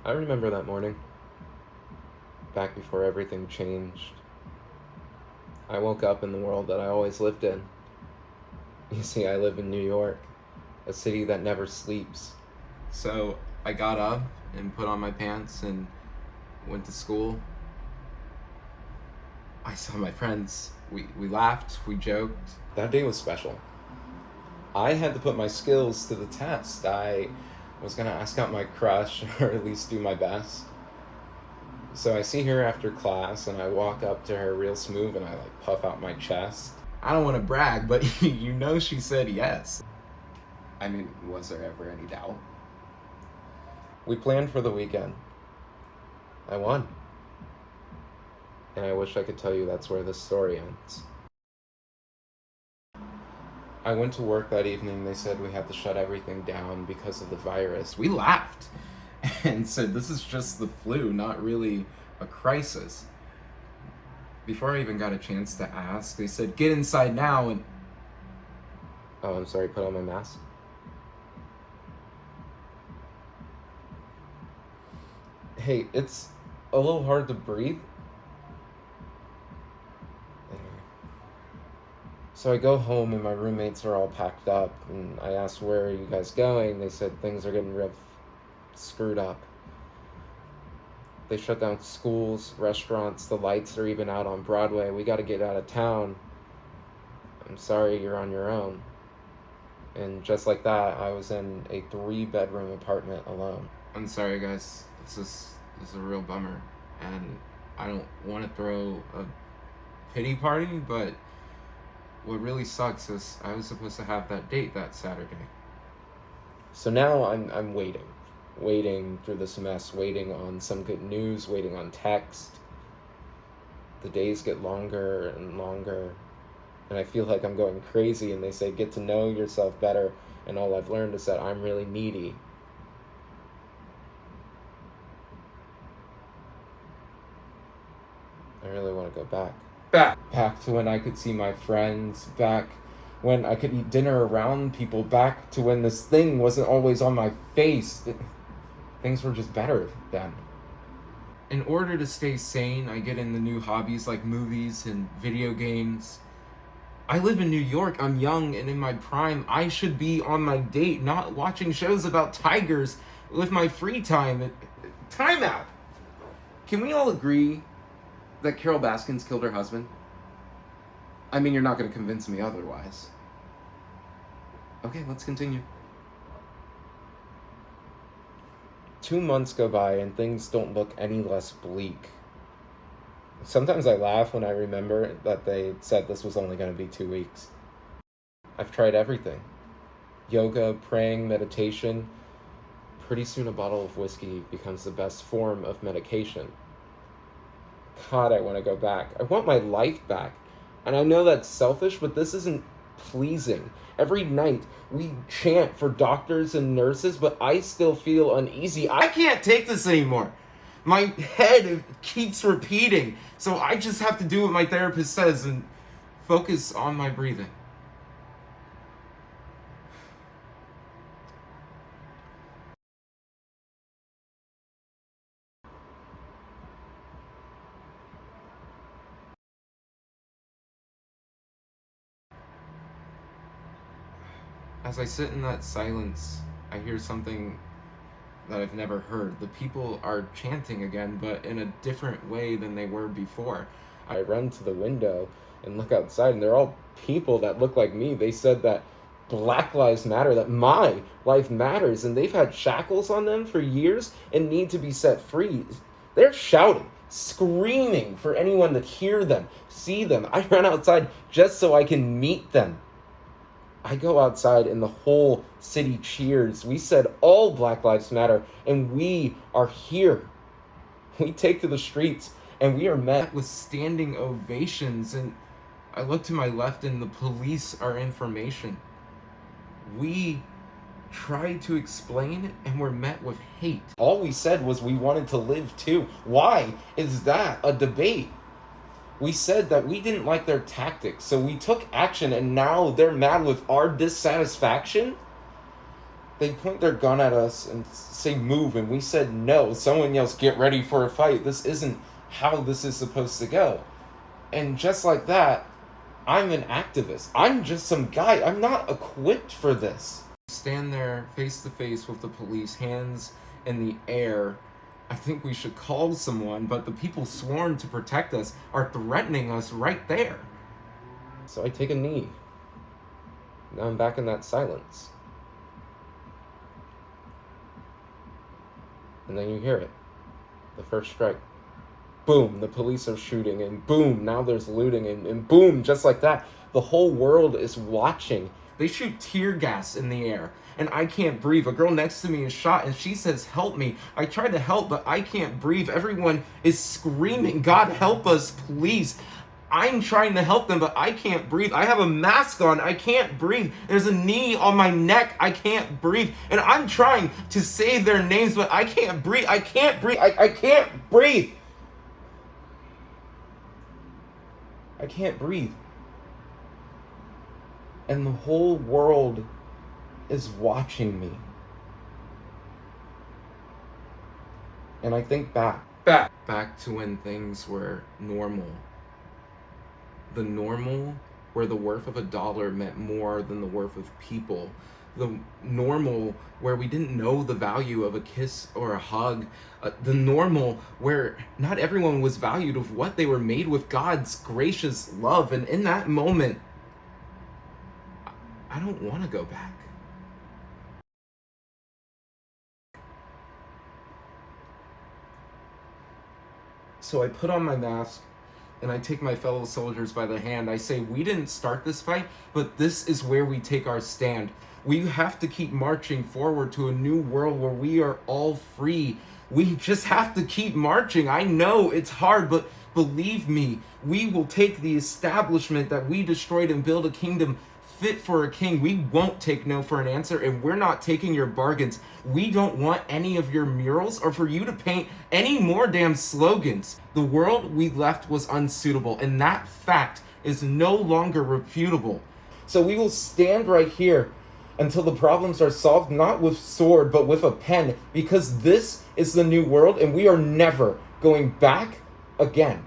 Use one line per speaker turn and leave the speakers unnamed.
I remember that morning, back before everything changed. I woke up in the world that I always lived in. You see, I live in New York, a city that never sleeps. So I got up and put on my pants and went to school. I saw my friends. We laughed, we joked. That day was special. I had to put my skills to the test. I was gonna ask out my crush, or at least do my best. So I see her after class, and I walk up to her real smooth, and I puff out my chest. I don't want to brag, but you know she said yes. I mean, was there ever any doubt? We planned for the weekend. I won. And I wish I could tell you that's where this story ends. I went to work that evening. They said we had to shut everything down because of the virus. We laughed and said this is just the flu, not really a crisis. Before I even got a chance to ask, they said, get inside now, and... Oh, I'm sorry, put on my mask. Hey, it's a little hard to breathe. So I go home and my roommates are all packed up, and I asked, where are you guys going? They said things are getting real screwed up. They shut down schools, restaurants, the lights are even out on Broadway. We gotta get out of town. I'm sorry, you're on your own. And just like that, I was in a 3-bedroom apartment alone. I'm sorry, guys. This is a real bummer. And I don't want to throw a pity party, but what really sucks is I was supposed to have that date that Saturday. So now I'm waiting through this mess, waiting on some good news, waiting on text. The days get longer and longer, and I feel like I'm going crazy, and they say get to know yourself better, and all I've learned is that I'm really needy. I really want to go back. Back to when I could see my friends, back when I could eat dinner around people, back to when this thing wasn't always on my face. Things were just better then. In order to stay sane, I get into new hobbies like movies and video games. I live in New York, I'm young and in my prime. I should be on my date, not watching shows about tigers with my free time. Time out! Can we all agree that Carol Baskins killed her husband? I mean, you're not going to convince me otherwise. Okay, let's continue. 2 months go by and things don't look any less bleak. Sometimes I laugh when I remember that they said this was only going to be 2 weeks. I've tried everything. Yoga, praying, meditation. Pretty soon a bottle of whiskey becomes the best form of medication. God, I want to go back. I want my life back. And I know that's selfish, but this isn't pleasing. Every night we chant for doctors and nurses, but I still feel uneasy. I can't take this anymore. My head keeps repeating. So I just have to do what my therapist says and focus on my breathing. As I sit in that silence, I hear something that I've never heard. The people are chanting again, but in a different way than they were before. I run to the window and look outside, and they're all people that look like me. They said that Black Lives Matter, that my life matters, and they've had shackles on them for years and need to be set free. They're shouting, screaming for anyone to hear them, see them. I ran outside just so I can meet them. I go outside and the whole city cheers. We said all Black Lives Matter, and we are here. We take to the streets and we are met with standing ovations, and I look to my left and the police are information. We tried to explain and were met with hate. All we said was we wanted to live too. Why is that a debate? We said that we didn't like their tactics, so we took action, and now they're mad with our dissatisfaction? They point their gun at us and say move, and we said no. Someone yells, get ready for a fight. This isn't how this is supposed to go. And just like that, I'm an activist. I'm just some guy. I'm not equipped for this. Stand there face to face with the police, hands in the air. I think we should call someone, but the people sworn to protect us are threatening us right there. So I take a knee. Now I'm back in that silence. And then you hear it. The first strike. Boom, the police are shooting, and boom, now there's looting, and boom, just like that. The whole world is watching. They shoot tear gas in the air, and I can't breathe. A girl next to me is shot, and she says, help me. I try to help, but I can't breathe. Everyone is screaming, God help us, please. I'm trying to help them, but I can't breathe. I have a mask on. I can't breathe. There's a knee on my neck. I can't breathe. And I'm trying to say their names, but I can't breathe. I can't breathe. I can't breathe. I can't breathe. And the whole world is watching me. And I think back to when things were normal. The normal where the worth of $1 meant more than the worth of people. The normal where we didn't know the value of a kiss or a hug. The normal where not everyone was valued of what they were made with, God's gracious love. And in that moment, I don't want to go back. So I put on my mask and I take my fellow soldiers by the hand. I say, we didn't start this fight, but this is where we take our stand. We have to keep marching forward to a new world where we are all free. We just have to keep marching. I know it's hard, but believe me, we will take the establishment that we destroyed and build a kingdom fit for a king. We won't take no for an answer, and we're not taking your bargains. We don't want any of your murals or for you to paint any more damn slogans. The world we left was unsuitable, and that fact is no longer refutable. So we will stand right here until the problems are solved, not with sword, but with a pen, because this is the new world, and we are never going back again.